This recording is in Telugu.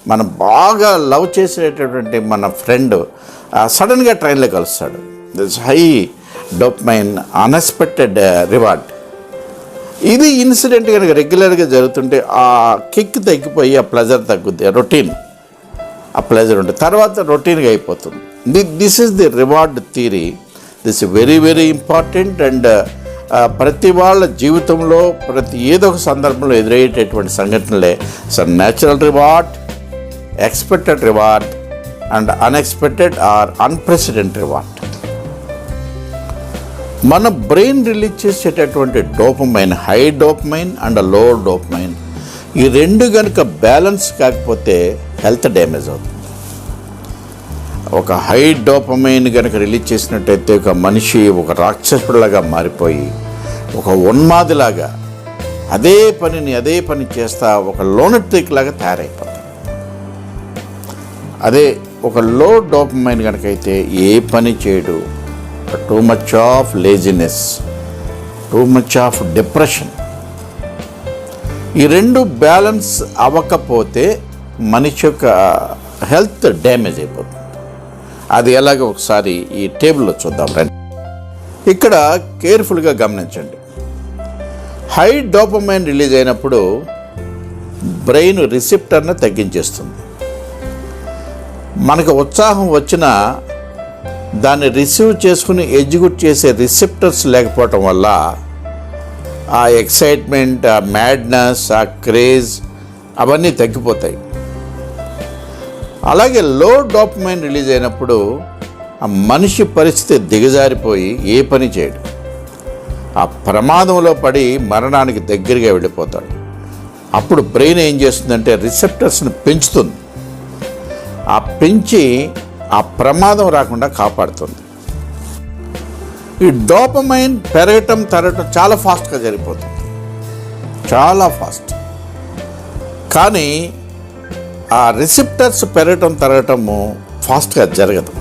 మనం బాగా లవ్ చేసేటటువంటి మన ఫ్రెండ్ సడన్గా ట్రైన్లో కలుస్తాడు. This high dopamine unexpected reward. ఇది ఇన్సిడెంట్ కనుక రెగ్యులర్గా జరుగుతుంటే ఆ కిక్ తగ్గిపోయి ఆ ప్లెజర్ తగ్గుద్ది, రొటీన్ ఆ ప్లెజర్ ఉంటుంది, తర్వాత రొటీన్గా అయిపోతుంది. This is the reward theory. This very very important. And ప్రతి వాళ్ళ జీవితంలో ఏదో ఒక సందర్భంలో ఎదురయ్యేటటువంటి సంఘటనలే natural reward, expected reward and unexpected or unprecedented reward. మన బ్రెయిన్ రిలీజ్ చేసేటటువంటి dopamine, high dopamine and low dopamine, ఈ రెండు కనుక బ్యాలెన్స్ కాకపోతే హెల్త్ డ్యామేజ్ అవుతుంది. ఒక హై డోపమైన్ కనుక రిలీజ్ చేసినట్టయితే ఒక మనిషి ఒక రాక్షసుడిలాగా మారిపోయి ఒక ఉన్మాదిలాగా అదే పని చేస్తా ఒక లోనటిక్ లాగా తయారైపోతుంది. అదే ఒక లో డోపమైన్ కనుక అయితే ఏ పని చేయడు, too much of laziness, too much of depression. ఈ రెండు బ్యాలెన్స్ అవ్వకపోతే మనిషి యొక్క హెల్త్ డ్యామేజ్ అయిపోతుంది. అది ఎలాగో ఒకసారి ఈ టేబుల్లో చూద్దాం రండి. ఇక్కడ కేర్ఫుల్గా గమనించండి. హై డోపమైన్ రిలీజ్ అయినప్పుడు బ్రెయిన్ రిసెప్టర్ను తగ్గించేస్తుంది. మనకు ఉత్సాహం వచ్చినా దాన్ని రిసీవ్ చేసుకుని ఎగ్జిక్యూట్ చేసే రిసెప్టర్స్ లేకపోవటం వల్ల ఆ ఎక్సైట్మెంట్, ఆ మ్యాడ్నెస్, ఆ క్రేజ్ అవన్నీ తగ్గిపోతాయి. అలాగే లో డోపమైన్ రిలీజ్ అయినప్పుడు ఆ మనిషి పరిస్థితి దిగజారిపోయి ఏ పని చేయడు, ఆ ప్రమాదంలో పడి మరణానికి దగ్గరగా వెళ్ళిపోతాడు. అప్పుడు బ్రెయిన్ ఏం చేస్తుందంటే రిసెప్టర్స్ని పెంచుతుంది. ఆ పెంచి ఆ ప్రమాదం రాకుండా కాపాడుతుంది. ఈ డోపమైన్ పెరగటం తరగటం చాలా ఫాస్ట్గా జరిగిపోతుంది, చాలా ఫాస్ట్. కానీ ఆ రిసెప్టర్స్ పెరగటం తరగటము ఫాస్ట్గా జరగదు.